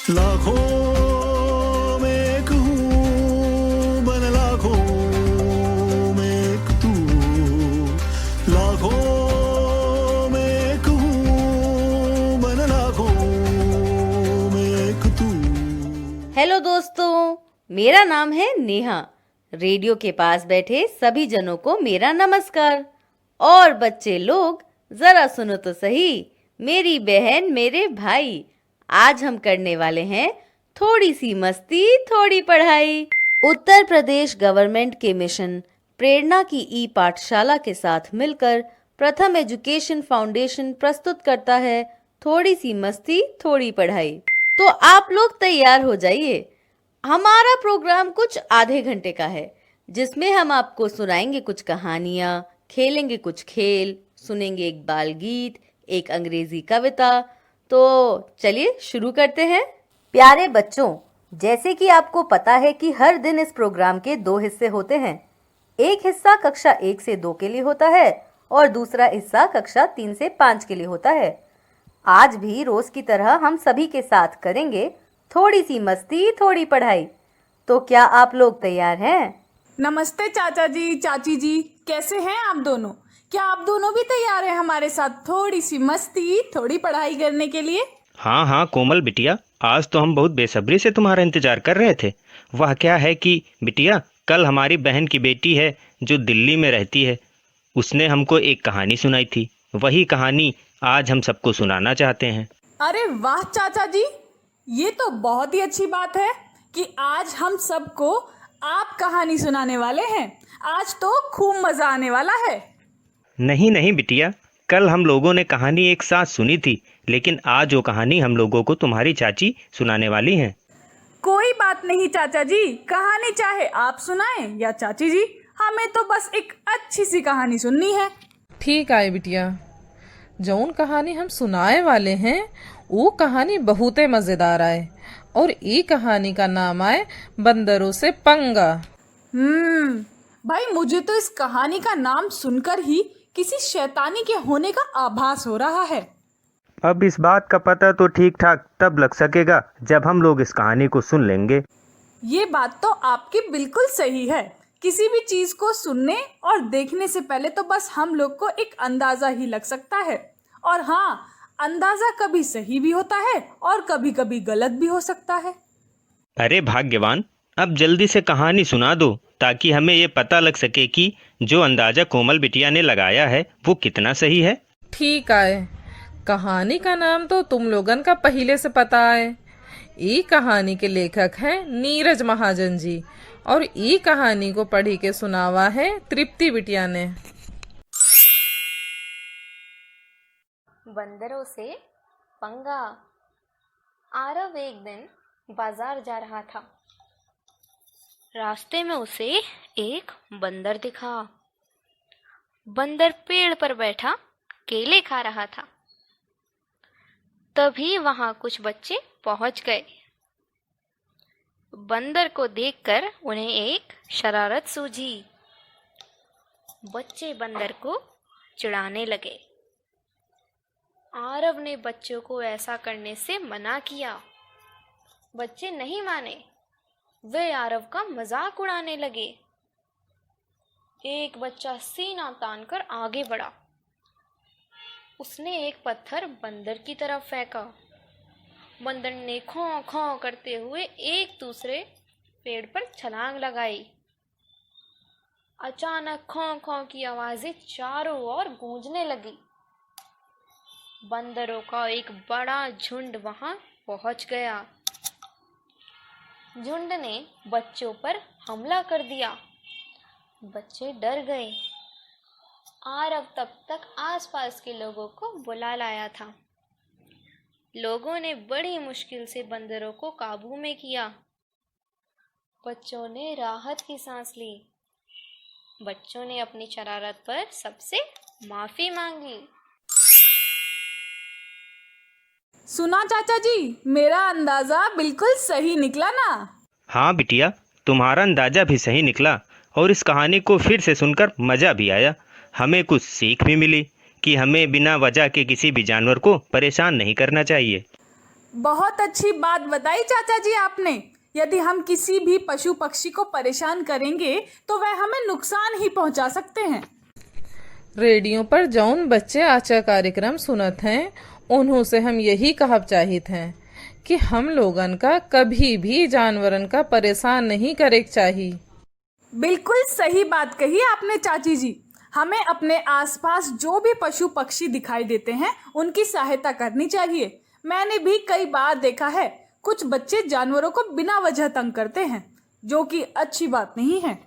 लाखों में एक हूँ बन लाखों में एक तू, लाखों में एक हूँ बन लाखों में एक तू। हेलो दोस्तों, मेरा नाम है नेहा। रेडियो के पास बैठे सभी जनों को मेरा नमस्कार। और बच्चे लोग जरा सुनो तो सही, मेरी बहन मेरे भाई, आज हम करने वाले हैं थोड़ी सी मस्ती थोड़ी पढ़ाई। उत्तर प्रदेश गवर्नमेंट के मिशन प्रेरणा की ई पाठशाला के साथ मिलकर प्रथम एजुकेशन फाउंडेशन प्रस्तुत करता है थोड़ी सी मस्ती थोड़ी पढ़ाई। तो आप लोग तैयार हो जाइए। हमारा प्रोग्राम कुछ आधे घंटे का है, जिसमें हम आपको सुनाएंगे कुछ कहानियाँ, खेलेंगे कुछ खेल, सुनेंगे एक बाल गीत, एक अंग्रेजी कविता। तो चलिए शुरू करते हैं। प्यारे बच्चों, जैसे कि आपको पता है कि हर दिन इस प्रोग्राम के 2 हिस्से होते हैं। एक हिस्सा कक्षा 1 से 2 के लिए होता है और दूसरा हिस्सा कक्षा 3 से 5 के लिए होता है। आज भी रोज की तरह हम सभी के साथ करेंगे थोड़ी सी मस्ती थोड़ी पढ़ाई। तो क्या आप लोग तैयार हैं? नमस्ते चाचा जी, चाची जी, कैसे हैं आप दोनों? क्या आप दोनों भी तैयार हैं हमारे साथ थोड़ी सी मस्ती थोड़ी पढ़ाई करने के लिए? हाँ हाँ कोमल बिटिया, आज तो हम बहुत बेसब्री से तुम्हारा इंतजार कर रहे थे। वह क्या है कि बिटिया, कल हमारी बहन की बेटी है जो दिल्ली में रहती है, उसने हमको एक कहानी सुनाई थी। वही कहानी आज हम सबको सुनाना चाहते हैं। अरे वाह चाचा जी, ये तो बहुत ही अच्छी बात है कि आज हम सबको आप कहानी सुनाने वाले हैं। आज तो खूब मजा आने वाला है। नहीं नहीं बिटिया, कल हम लोगों ने कहानी एक साथ सुनी थी, लेकिन आज वो कहानी हम लोगों को तुम्हारी चाची सुनाने वाली हैं। कोई बात नहीं चाचा जी, कहानी चाहे आप सुनाएं या चाची जी, हमें तो बस एक अच्छी सी कहानी सुननी है। ठीक है बिटिया, जौन कहानी हम सुनाए वाले हैं वो कहानी बहुत मजेदार आए और ये कहानी का नाम आए बंदरों से पंगा। भाई, मुझे तो इस कहानी का नाम सुनकर ही किसी शैतानी के होने का आभास हो रहा है। अब इस बात का पता तो ठीक ठाक तब लग सकेगा जब हम लोग इस कहानी को सुन लेंगे। ये बात तो आपकी बिल्कुल सही है। किसी भी चीज को सुनने और देखने से पहले तो बस हम लोग को एक अंदाजा ही लग सकता है। और हाँ, अंदाजा कभी सही भी होता है और कभी कभी गलत भी हो सकता है। अरे भाग्यवान, अब जल्दी से कहानी सुना दो ताकि हमें ये पता लग सके कि जो अंदाजा कोमल बिटिया ने लगाया है वो कितना सही है। ठीक है, कहानी का नाम तो तुम लोगन का पहले से पता है। ये कहानी के लेखक हैं नीरज महाजन जी और ये कहानी को पढ़ी के सुनावा है तृप्ति बिटिया ने। बंदरों से पंगा। आरव एक दिन बाजार जा रहा था। रास्ते में उसे एक बंदर दिखा। बंदर पेड़ पर बैठा केले खा रहा था। तभी वहां कुछ बच्चे पहुंच गए। बंदर को देखकर उन्हें एक शरारत सूझी। बच्चे बंदर को चिढ़ाने लगे। आरव ने बच्चों को ऐसा करने से मना किया। बच्चे नहीं माने, वे आरव का मजाक उड़ाने लगे। एक बच्चा सीना तानकर आगे बढ़ा। उसने एक पत्थर बंदर की तरफ फेंका। बंदर ने खौं खौं करते हुए एक दूसरे पेड़ पर छलांग लगाई। अचानक खौं खौं की आवाजें चारों ओर गूंजने लगी। बंदरों का एक बड़ा झुंड वहां पहुंच गया। झुंड ने बच्चों पर हमला कर दिया। बच्चे डर गए। आरव तब तक आसपास के लोगों को बुला लाया था। लोगों ने बड़ी मुश्किल से बंदरों को काबू में किया। बच्चों ने राहत की सांस ली। बच्चों ने अपनी शरारत पर सबसे माफी मांगी। सुना चाचा जी, मेरा अंदाजा बिल्कुल सही निकला ना? हाँ बिटिया, तुम्हारा अंदाजा भी सही निकला और इस कहानी को फिर से सुनकर मजा भी आया। हमें कुछ सीख भी मिली कि हमें बिना वजह के किसी भी जानवर को परेशान नहीं करना चाहिए। बहुत अच्छी बात बताई चाचा जी आपने। यदि हम किसी भी पशु पक्षी को परेशान करेंगे तो वह हमें नुकसान ही पहुंचा सकते हैं। रेडियो पर जौन बच्चे आचा कार्यक्रम सुनत हैं उन्हों से हम यही कहब चाहित हैं कि हम लोगन का कभी भी जानवरन का परेशान नहीं करे चाहिए। बिल्कुल सही बात कही आपने चाची जी। हमें अपने आसपास जो भी पशु पक्षी दिखाई देते हैं उनकी सहायता करनी चाहिए। मैंने भी कई बार देखा है कुछ बच्चे जानवरों को बिना वजह तंग करते हैं, जो कि अच्छी बात नहीं है।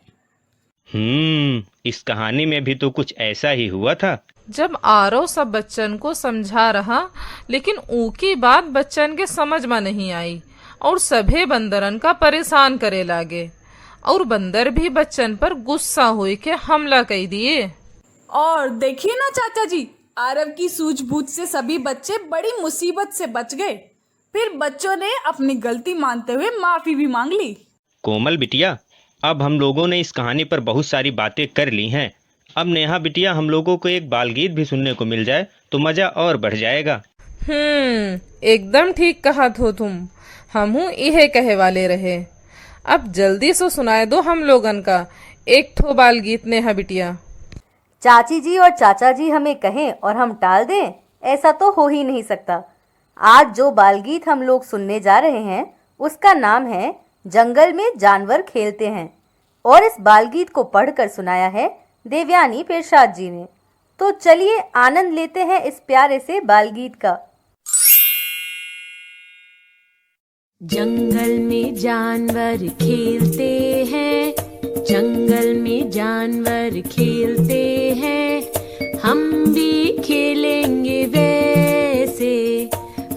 इस कहानी में भी तो कुछ ऐसा ही हुआ था। जब आरव सब बच्चन को समझा रहा लेकिन ऊकी बात बच्चन के समझ में नहीं आई और सभे बंदरन का परेशान करे लागे और बंदर भी बच्चन पर गुस्सा हुए के हमला कर दिए। और देखिए ना चाचा जी, आरव की सूझबूझ से सभी बच्चे बड़ी मुसीबत से बच गए। फिर बच्चों ने अपनी गलती मानते हुए माफी भी मांग ली। कोमल बिटिया, अब हम लोगों ने इस कहानी पर बहुत सारी बातें कर ली हैं। अब नेहा बिटिया, हम लोगों को एक बाल गीत भी सुनने को मिल जाए तो मजा और बढ़ जाएगा। एकदम ठीक कहा थो तुम। हमहू यह कहे वाले रहे। अब जल्दी से सुनाए दो हम लोगन का एक ठो बाल गीत नेहा बिटिया। चाची जी और चाचा जी हमें कहें और हम टाल दें, ऐसा तो हो ही नहीं सकता। आज जो बाल गीत हम लोग सुनने जा रहे हैं उसका नाम है जंगल में जानवर खेलते हैं और इस बाल गीत को पढ़कर सुनाया है देवयानी प्रसाद जी ने। तो चलिए आनंद लेते हैं इस प्यारे से बाल गीत का। जंगल में जानवर खेलते हैं, जंगल में जानवर खेलते हैं, हम भी खेलेंगे वैसे,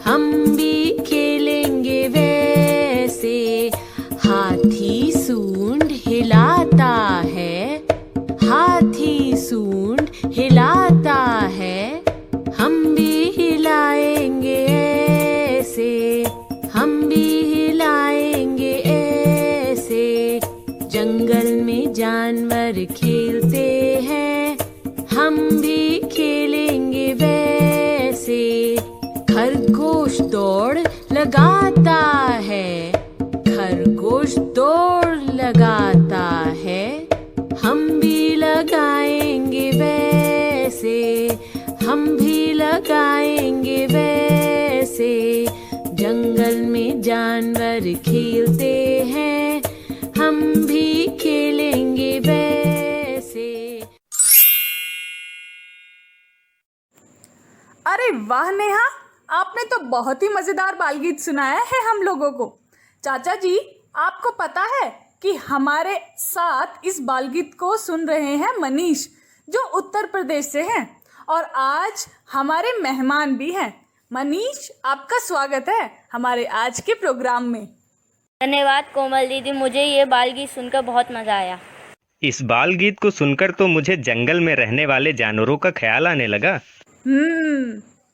हम भी खेलेंगे वैसे। हाथी सूंड हिलाता है, हाथी सूंड हिलाता है, हम भी हिलाएंगे ऐसे, हम भी हिलाएंगे ऐसे। जंगल में जानवर खेलते हैं, हम भी खेलेंगे वैसे। खरगोश दौड़ लगाता है, खरगोश दौड़ लगाता है, हम भी लगाएंगे वैसे, हम भी लगाएंगे वैसे। जंगल में जानवर खेलते हैं, हम भी खेलेंगे वैसे। अरे वाह नेहा, आपने तो बहुत ही मजेदार बाल गीत सुनाया है हम लोगों को। चाचा जी, आपको पता है कि हमारे साथ इस बाल गीत को सुन रहे हैं मनीष, जो उत्तर प्रदेश से हैं और आज हमारे मेहमान भी हैं। मनीष, आपका स्वागत है हमारे आज के प्रोग्राम में। धन्यवाद कोमल दीदी, मुझे ये बाल गीत सुनकर बहुत मजा आया। इस बाल गीत को सुनकर तो मुझे जंगल में रहने वाले जानवरों का ख्याल आने लगा।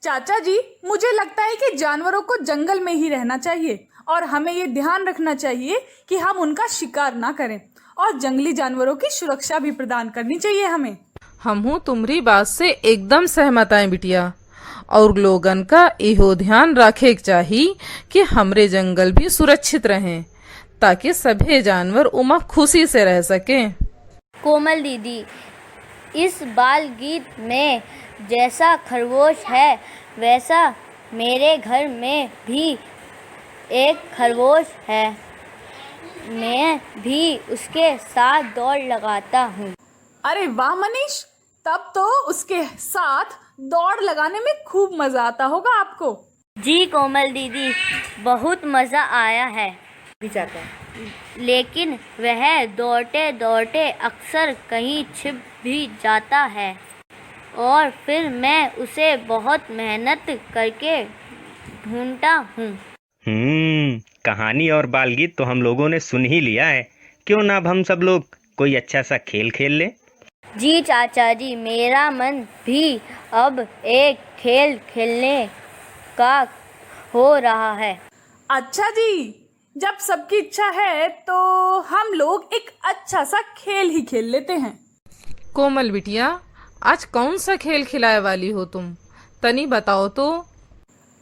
चाचा जी, मुझे लगता है कि जानवरों को जंगल में ही रहना चाहिए और हमें ये ध्यान रखना चाहिए कि हम उनका शिकार ना करें और जंगली जानवरों की सुरक्षा भी प्रदान करनी चाहिए हमें। हमहू तुम्हारी बात से एकदम सहमत आए बिटिया। और लोगन का इहो ध्यान रखे चाहिए कि हमरे जंगल भी सुरक्षित रहें ताकि सभी जानवर उमा खुशी से रह सकें। कोमल दीदी, इस बाल गीत में जैसा खरगोश है वैसा मेरे घर में भी एक खरगोश है। मैं भी उसके साथ दौड़ लगाता हूँ। अरे वाह मनीष, तब तो उसके साथ दौड़ लगाने में खूब मजा आता होगा आपको। जी कोमल दीदी, बहुत मजा आया है। लेकिन वह दौड़ते दौड़ते अक्सर कहीं छिप भी जाता है और फिर मैं उसे बहुत मेहनत करके ढूंढता हूँ। कहानी और बाल गीत तो हम लोगों ने सुन ही लिया है, क्यों ना अब हम सब लोग कोई अच्छा सा खेल खेल ले। जी चाचा जी, मेरा मन भी अब एक खेल खेलने का हो रहा है। अच्छा जी, जब सबकी इच्छा है तो हम लोग एक अच्छा सा खेल ही खेल लेते हैं। कोमल बिटिया, आज कौन सा खेल खिलाए वाली हो तुम? तनी बताओ तो।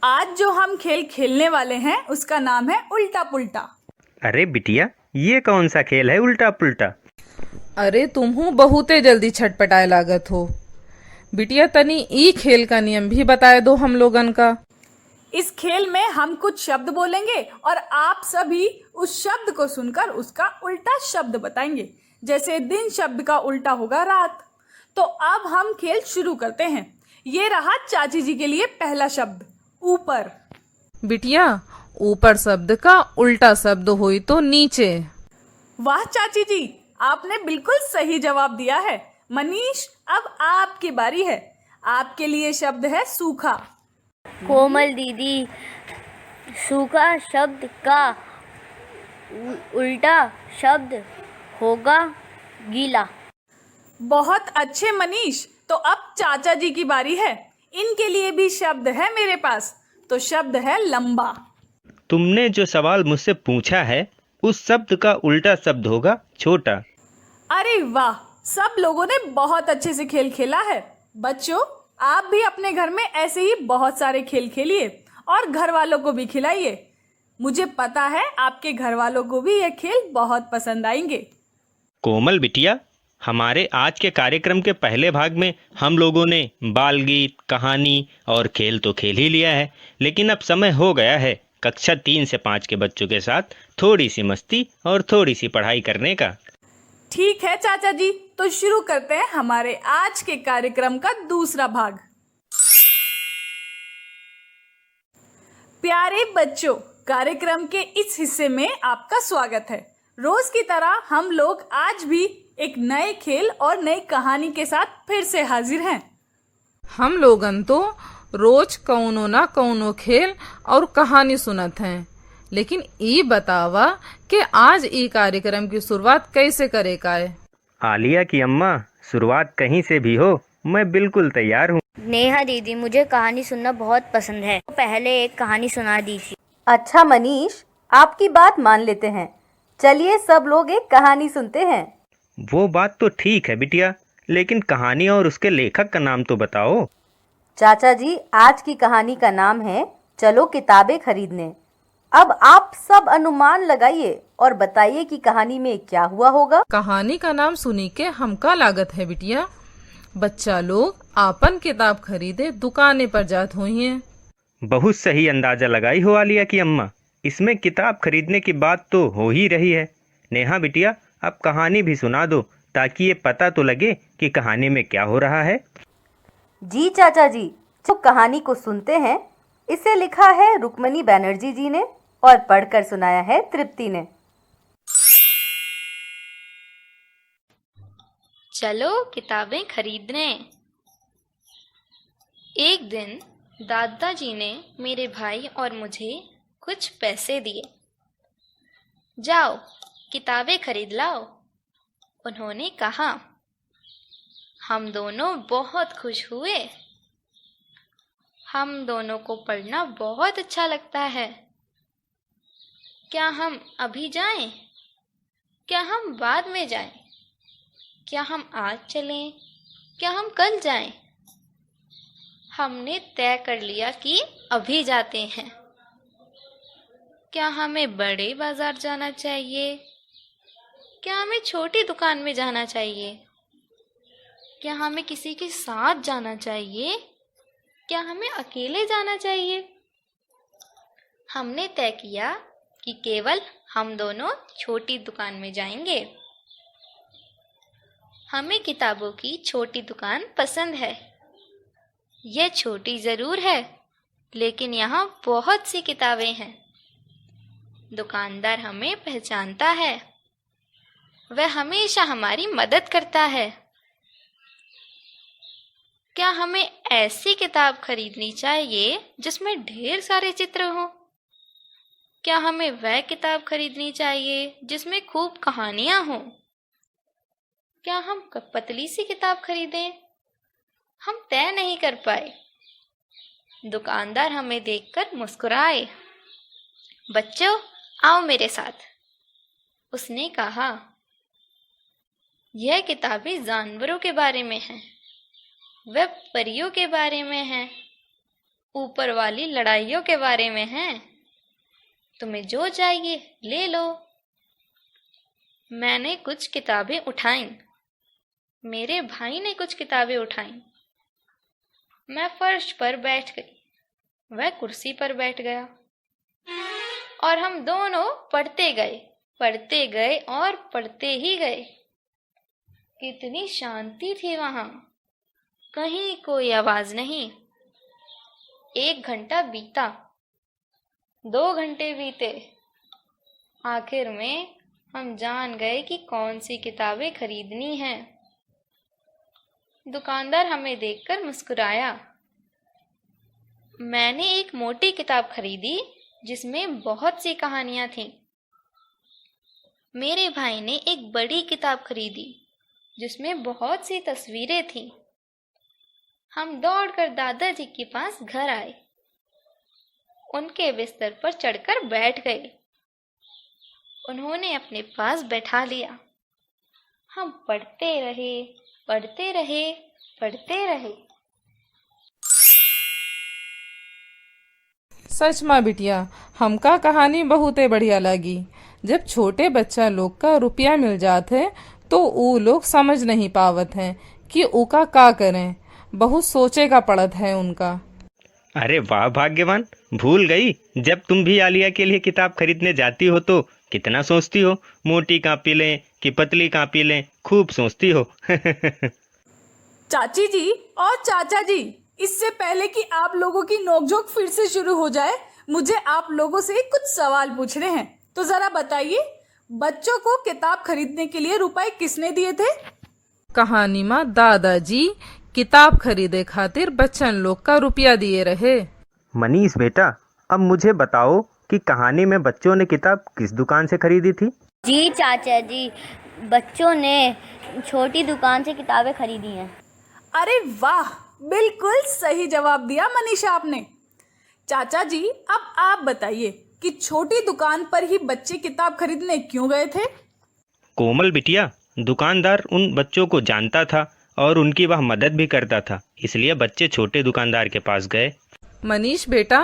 आज जो हम खेल खेलने वाले हैं उसका नाम है उल्टा पुल्टा। अरे बिटिया, ये कौन सा खेल है उल्टा पुल्टा? अरे तुम्हू बहुते जल्दी छटपटाए लागत हो। बिटिया तनी ई खेल का नियम भी बताए दो हम लोगन का। इस खेल में हम कुछ शब्द बोलेंगे और आप सभी उस शब्द को सुनकर उसका उल्टा शब्द बताएंगे। जैसे दिन शब्द का उल्टा होगा रात। तो अब हम खेल शुरू करते हैं। ये रहा चाची जी के लिए पहला शब्द, ऊपर। बिटिया, ऊपर शब्द का उल्टा शब्द होई तो नीचे। वाह चाची जी, आपने बिल्कुल सही जवाब दिया है। मनीष, अब आपकी बारी है। आपके लिए शब्द है सूखा। कोमल दीदी, सूखा शब्द का उल्टा शब्द होगा गीला। बहुत अच्छे मनीष। तो अब चाचा जी की बारी है। इनके लिए भी शब्द है मेरे पास। तो शब्द है लंबा। तुमने जो सवाल मुझसे पूछा है उस शब्द का उल्टा शब्द होगा छोटा। अरे वाह, सब लोगों ने बहुत अच्छे से खेल खेला है। बच्चों, आप भी अपने घर में ऐसे ही बहुत सारे खेल खेलिए और घर वालों को भी खिलाइए। मुझे पता है आपके घर वालों को भी ये खेल बहुत पसंद आएंगे। कोमल बिटिया, हमारे आज के कार्यक्रम के पहले भाग में हम लोगों ने बाल गीत, कहानी और खेल तो खेल ही लिया है, लेकिन अब समय हो गया है कक्षा 3 से 5 के बच्चों के साथ थोड़ी सी मस्ती और थोड़ी सी पढ़ाई करने का। ठीक है चाचा जी, तो शुरू करते हैं हमारे आज के कार्यक्रम का दूसरा भाग। प्यारे बच्चों, कार्यक्रम के इस हिस्से में आपका स्वागत है। रोज की तरह हम लोग आज भी एक नए खेल और नई कहानी के साथ फिर से हाजिर हैं। हम लोगन तो रोज कौनो ना कौनो खेल और कहानी सुनत हैं, लेकिन ई बतावा कि आज ई कार्यक्रम की शुरुआत कैसे करे का है। आलिया की अम्मा, शुरुआत कहीं से भी हो, मैं बिल्कुल तैयार हूँ। नेहा दीदी, मुझे कहानी सुनना बहुत पसंद है। पहले एक कहानी सुना दीजिए। अच्छा मनीष, आपकी बात मान लेते हैं। चलिए सब लोग एक कहानी सुनते हैं। वो बात तो ठीक है बिटिया, लेकिन कहानी और उसके लेखक का नाम तो बताओ। चाचा जी, आज की कहानी का नाम है चलो किताबें खरीदने। अब आप सब अनुमान लगाइए और बताइए कि कहानी में क्या हुआ होगा। कहानी का नाम सुनी के हमका लागत है बिटिया, बच्चा लोग आपन किताब खरीदे दुकाने पर जात हुई हैं। बहुत सही अंदाजा लगाई हो आलिया की अम्मा। इसमें किताब खरीदने की बात तो हो ही रही है। नेहा बिटिया, अब कहानी भी सुना दो ताकि ये पता तो लगे कि कहानी में क्या हो रहा है। जी चाचा जी, जो कहानी को सुनते हैं इसे लिखा है रुक्मणी बनर्जी जी ने और पढ़कर सुनाया है तृप्ति ने। चलो किताबें खरीदने। एक दिन दादाजी ने मेरे भाई और मुझे कुछ पैसे दिए। जाओ किताबें खरीद लाओ, उन्होंने कहा। हम दोनों बहुत खुश हुए। हम दोनों को पढ़ना बहुत अच्छा लगता है। क्या हम अभी जाएं? क्या हम बाद में जाएं? क्या हम आज चलें? क्या हम कल जाएं? हमने तय कर लिया कि अभी जाते हैं। क्या हमें बड़े बाजार जाना चाहिए? क्या हमें छोटी दुकान में जाना चाहिए? क्या हमें किसी के साथ जाना चाहिए? क्या हमें अकेले जाना चाहिए? हमने तय किया कि केवल हम दोनों छोटी दुकान में जाएंगे। हमें किताबों की छोटी दुकान पसंद है। यह छोटी जरूर है, लेकिन यहाँ बहुत सी किताबें हैं। दुकानदार हमें पहचानता है। वह हमेशा हमारी मदद करता है। क्या हमें ऐसी किताब खरीदनी चाहिए जिसमें ढेर सारे चित्र हों? क्या हमें वह किताब खरीदनी चाहिए जिसमें खूब कहानियां हों? क्या हम पतली सी किताब खरीदें? हम तय नहीं कर पाए। दुकानदार हमें देखकर मुस्कुराए। बच्चों, आओ मेरे साथ, उसने कहा। यह किताबें जानवरों के बारे में हैं। वह परियों के बारे में हैं। ऊपर वाली लड़ाइयों के बारे में हैं। तुम्हें जो चाहिए ले लो। मैंने कुछ किताबें उठाईं। मेरे भाई ने कुछ किताबें उठाईं। मैं फर्श पर बैठ गई, वह कुर्सी पर बैठ गया और हम दोनों पढ़ते गए और पढ़ते ही गए। कितनी शांति थी वहां, कहीं कोई आवाज नहीं। 1 घंटा बीता, 2 घंटे बीते। आखिर में हम जान गए कि कौन सी किताबें खरीदनी हैं। दुकानदार हमें देखकर मुस्कुराया। मैंने एक मोटी किताब खरीदी जिसमें बहुत सी कहानियां थीं। मेरे भाई ने एक बड़ी किताब खरीदी जिसमें बहुत सी तस्वीरें थीं। हम दौड़कर दादाजी के पास घर आए। उनके बिस्तर पर चढ़कर बैठ गए। उन्होंने अपने पास बैठा लिया। हम पढ़ते रहे। सच में बिटिया, हमका कहानी बहुते बढ़िया लगी। जब छोटे बच्चा लोग का रुपया मिल जात है तो वो लोग समझ नहीं पावत हैं कि उका का करें। बहुत सोचे का पड़त है उनका। अरे वाह भाग्यवान, भूल गई जब तुम भी आलिया के लिए किताब खरीदने जाती हो तो कितना सोचती हो, मोटी कॉपी लें कि पतली कॉपी लें, खूब सोचती हो। चाची जी और चाचा जी, इससे पहले कि आप लोगों की नोकझोंक फिर से शुरू हो जाए, मुझे आप लोगों से कुछ सवाल पूछने हैं। तो जरा बताइए, बच्चों को किताब खरीदने के लिए रुपए किसने दिए थे? कहानी में दादाजी किताब खरीदे खातिर बच्चन लोग का रुपया दिए रहे। मनीष बेटा, अब मुझे बताओ कि कहानी में बच्चों ने किताब किस दुकान से खरीदी थी? जी चाचा जी, बच्चों ने छोटी दुकान से किताबें खरीदी हैं। अरे वाह, बिल्कुल सही जवाब दिया मनीषा आपने। चाचा जी, अब आप बताइए कि छोटी दुकान पर ही बच्चे किताब खरीदने क्यों गए थे? कोमल बिटिया, दुकानदार उन बच्चों को जानता था और उनकी वह मदद भी करता था, इसलिए बच्चे छोटे दुकानदार के पास गए। मनीष बेटा,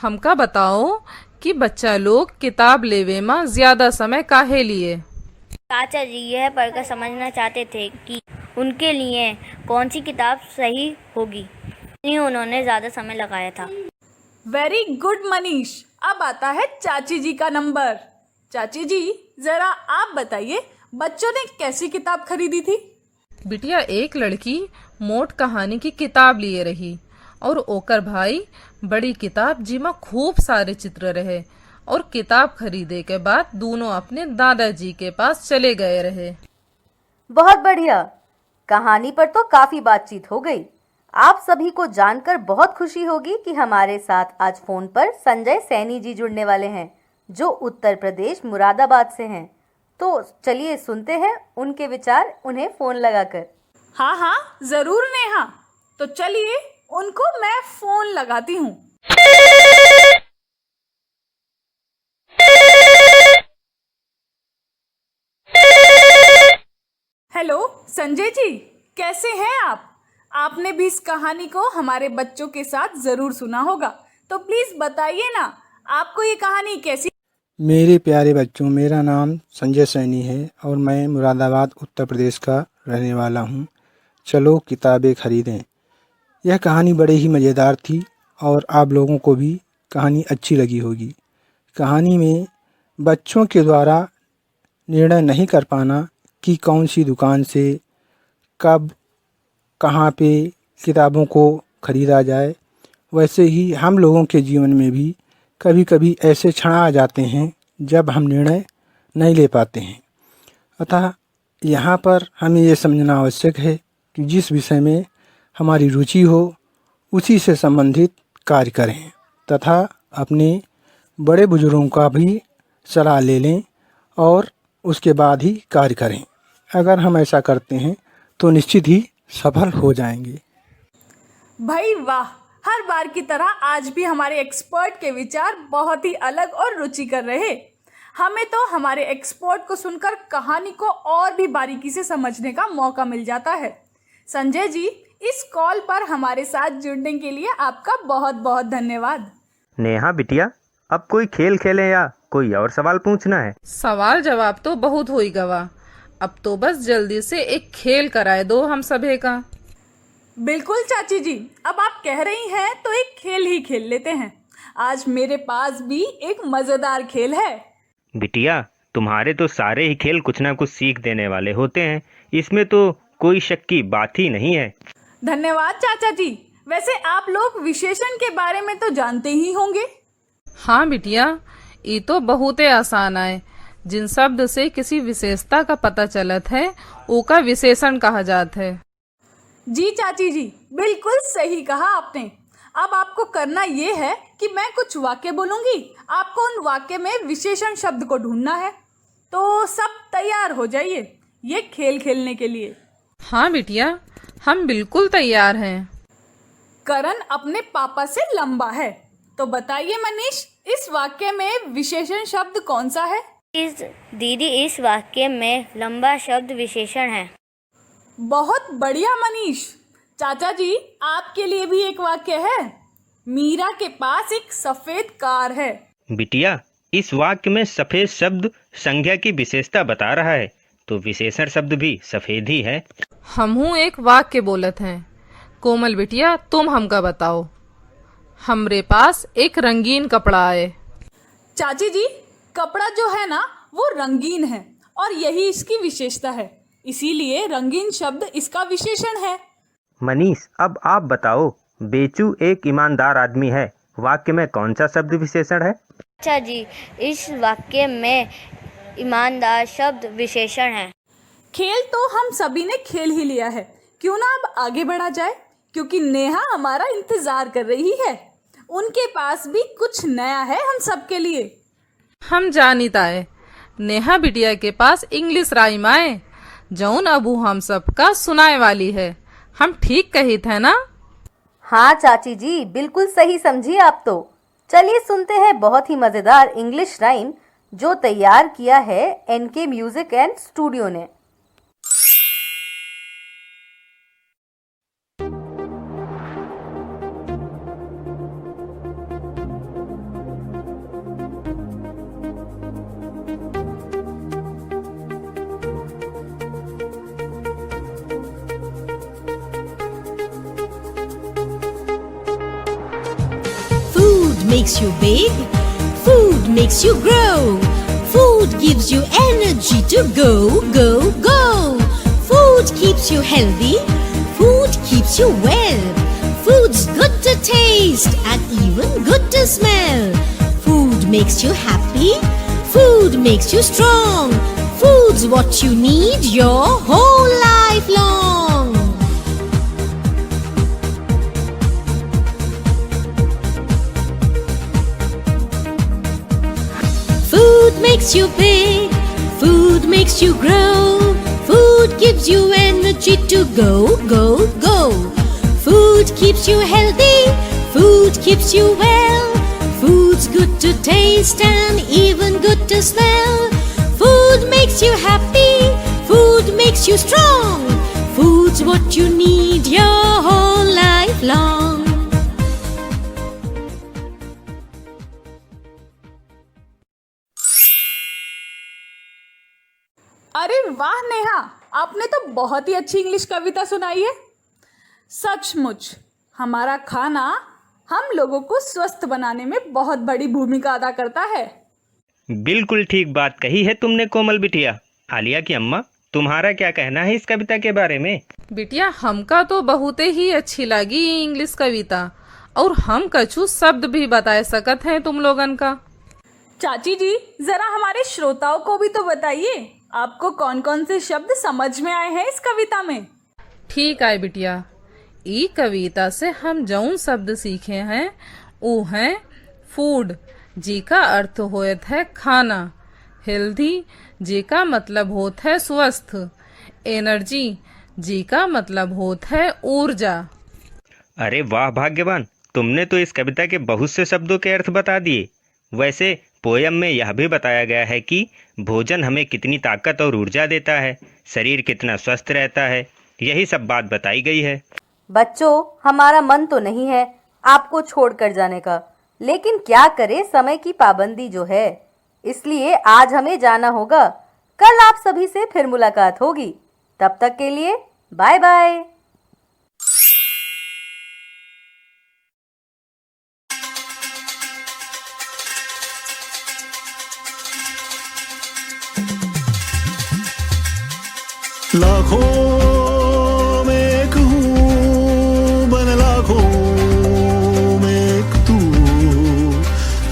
हमका बताओ कि बच्चा लोग किताब लेवे में ज्यादा समय काहे लिए? चाचा जी यह पढ़कर समझना चाहते थे कि उनके लिए कौन सी किताब सही होगी, इसलिए उन्होंने ज्यादा समय लगाया था। Very good Manish. अब आता है चाची जी का नंबर। चाची जी, जरा आप बताइए, बच्चों ने कैसी किताब खरीदी थी? बिटिया, एक लड़की मोट कहानी की किताब लिए रही और ओकर भाई बड़ी किताब जिमा खूब सारे चित्र रहे, और किताब खरीदे के बाद दोनों अपने दादाजी के पास चले गए रहे। बहुत बढ़िया। कहानी पर तो काफी बातचीत हो गई। आप सभी को जानकर बहुत खुशी होगी कि हमारे साथ आज फोन पर संजय सैनी जी जुड़ने वाले हैं, जो उत्तर प्रदेश मुरादाबाद से हैं। तो चलिए सुनते हैं उनके विचार उन्हें फोन लगाकर। हाँ, जरूर नेहा। तो चलिए उनको मैं फोन लगाती हूँ। हेलो संजय जी, कैसे हैं आप? आपने भी इस कहानी को हमारे बच्चों के साथ जरूर सुना होगा, तो प्लीज बताइए ना, आपको ये कहानी कैसी? मेरे प्यारे बच्चों, मेरा नाम संजय सैनी है और मैं मुरादाबाद उत्तर प्रदेश का रहने वाला हूँ। चलो किताबें खरीदें। यह कहानी बड़े ही मज़ेदार थी और आप लोगों को भी कहानी अच्छी लगी होगी। कहानी में बच्चों के द्वारा निर्णय नहीं कर पाना कि कौन सी दुकान से कब कहाँ पे किताबों को ख़रीदा जाए, वैसे ही हम लोगों के जीवन में भी कभी कभी ऐसे क्षण आ जाते हैं जब हम निर्णय नहीं ले पाते हैं। अतः यहाँ पर हमें ये समझना आवश्यक है कि जिस विषय में हमारी रुचि हो उसी से संबंधित कार्य करें तथा अपने बड़े बुजुर्गों का भी सलाह ले लें और उसके बाद ही कार्य करें। अगर हम ऐसा करते हैं तो निश्चित ही सफल हो जाएंगे। भाई वाह, हर बार की तरह आज भी हमारे एक्सपर्ट के विचार बहुत ही अलग और रुचिकर रहे। हमें तो हमारे एक्सपर्ट को सुनकर कहानी को और भी बारीकी से समझने का मौका मिल जाता है। संजय जी, इस कॉल पर हमारे साथ जुड़ने के लिए आपका बहुत बहुत धन्यवाद। नेहा बिटिया, अब कोई खेल खेलें या कोई और सवाल पूछना है? सवाल जवाब तो बहुत हुई गवा, अब तो बस जल्दी से एक खेल कराए दो हम सभी का। बिल्कुल चाची जी, अब आप कह रही हैं तो एक खेल ही खेल लेते हैं। आज मेरे पास भी एक मजेदार खेल है। बिटिया, तुम्हारे तो सारे ही खेल कुछ ना कुछ सीख देने वाले होते हैं, इसमें तो कोई शक की बात ही नहीं है। धन्यवाद चाचा जी। वैसे आप लोग विशेषण के बारे में तो जानते ही होंगे। हाँ बिटिया, ये तो बहुत ही आसान है। जिन शब्द से किसी विशेषता का पता चलत है ओका विशेषण कहा जाता है। जी चाची जी, बिल्कुल सही कहा आपने। अब आपको करना ये है कि मैं कुछ वाक्य बोलूंगी, आपको उन वाक्य में विशेषण शब्द को ढूंढना है। तो सब तैयार हो जाइए ये खेल खेलने के लिए। हाँ बिटिया, हम बिल्कुल तैयार हैं। करण अपने पापा से लंबा है, तो बताइए मनीष, इस वाक्य में विशेषण शब्द कौन सा है? इस वाक्य में लंबा शब्द विशेषण है। बहुत बढ़िया मनीष। चाचा जी, आपके लिए भी एक वाक्य है। मीरा के पास एक सफेद कार है। बिटिया, इस वाक्य में सफेद शब्द संज्ञा की विशेषता बता रहा है, तो विशेषण शब्द भी सफेद ही है। हमहू एक वाक्य बोलत हैं। कोमल बिटिया, तुम हमका बताओ। हमरे पास एक रंगीन कपड़ा है। चाची जी, कपड़ा जो है ना वो रंगीन है और यही इसकी विशेषता है, इसीलिए रंगीन शब्द इसका विशेषण है। मनीष, अब आप बताओ, बेचू एक ईमानदार आदमी है, वाक्य में कौन सा शब्द विशेषण है? अच्छा जी, इस वाक्य में ईमानदार शब्द विशेषण है। खेल तो हम सभी ने खेल ही लिया है, क्यों ना अब आगे बढ़ा जाए, क्योंकि नेहा हमारा इंतजार कर रही है। उनके पास भी कुछ नया है हम सबके लिए। हम जानिता है नेहा बिटिया के पास इंग्लिश राइम आए, जौन अबू हम सबका सुनाए वाली है। हम ठीक कही थे ना? हाँ चाची जी, बिल्कुल सही समझी आप तो। चलिए सुनते हैं बहुत ही मजेदार इंग्लिश राइम जो तैयार किया है एनके म्यूजिक एंड स्टूडियो ने। Makes you big, food makes you grow, food gives you energy to go, go, go. Food keeps you healthy, food keeps you well, food's good to taste and even good to smell. Food makes you happy, food makes you strong, food's what you need your whole life long. Food makes you big, food makes you grow, food gives you energy to go, go, go. Food keeps you healthy, food keeps you well, food's good to taste and even good to smell. Food makes you happy, food makes you strong, food's what you need your whole life long. अरे वाह नेहा, आपने तो बहुत ही अच्छी English कविता सुनाई है। सचमुच हमारा खाना हम लोगों को स्वस्थ बनाने में बहुत बड़ी भूमिका अदा करता है। बिल्कुल ठीक बात कही है तुमने कोमल बिटिया। आलिया की अम्मा, तुम्हारा क्या कहना है इस कविता के बारे में? बिटिया, हमका तो बहुत ही अच्छी लगी ये इंग्लिश कविता, और हम कछु शब्द भी बता सकत हैं तुम लोगन का। चाची जी, जरा हमारे श्रोताओं को भी तो बताइए, आपको कौन कौन से शब्द समझ में आए हैं इस कविता में? ठीक है बिटिया, ई कविता से हम जौन शब्द सीखे हैं वो हैं फूड, जी का अर्थ होत है खाना, हेल्दी, जी का मतलब होत है स्वस्थ, एनर्जी, जी का मतलब होत है ऊर्जा। अरे वाह भाग्यवान, तुमने तो इस कविता के बहुत से शब्दों के अर्थ बता दिए। वैसे पोयम में यह भी बताया गया है कि भोजन हमें कितनी ताकत और ऊर्जा देता है, शरीर कितना स्वस्थ रहता है, यही सब बात बताई गई है। बच्चों, हमारा मन तो नहीं है आपको छोड़कर जाने का, लेकिन क्या करे, समय की पाबंदी जो है, इसलिए आज हमें जाना होगा। कल आप सभी से फिर मुलाकात होगी। तब तक के लिए बाय बाय। लाखों में एक हूँ, बन लाखों में एक तू।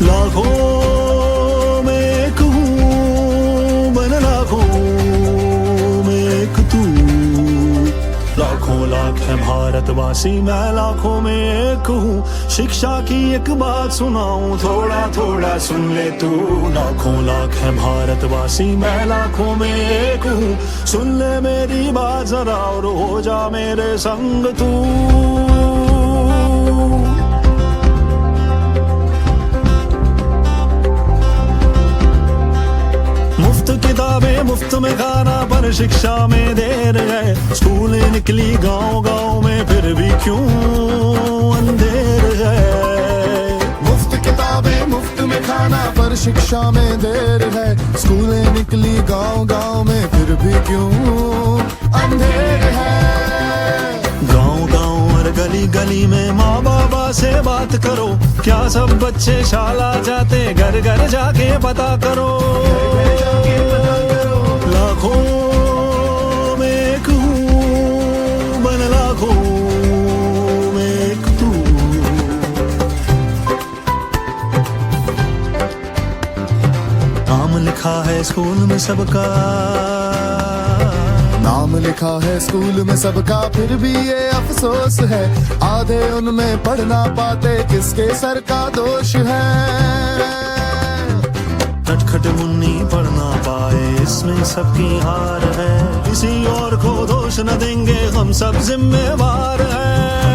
लाखों में एक हूँ, बन लाखों में एक तू। लाखों लाख है भारतवासी, मैं लाखों में एक हूँ। शिक्षा की एक बात सुनाऊं, थोड़ा थोड़ा सुन ले तू। लाखों लाख है भारतवासी, मैं लाखों में एक हूँ। सुन ले मेरी बात जरा और हो जा मेरे संग तू। मुफ्त किताबें मुफ्त में खाना, पर शिक्षा में देर है। स्कूलें निकली गांव गांव में, फिर भी क्यों अंधेर है। मुफ्त किताबें मुफ्त में खाना, पर शिक्षा में देर है। स्कूलें निकली गांव गांव में, फिर भी क्यों अंधेर है। गांव गांव और गली गली में माँ बाबा से बात करो। क्या सब बच्चे शाला जाते, घर घर जाके पता करो। लाखों में एक हूँ, बन लाखों में एक तू। नाम लिखा है स्कूल में सबका, नाम लिखा है स्कूल में सबका, फिर भी ये अफसोस है। आधे उनमें पढ़ ना पाते, किसके सर का दोष है। नटखट मुन्नी पढ़ ना पाए, इसमें सबकी हार है। किसी और को दोष न देंगे, हम सब जिम्मेवार हैं।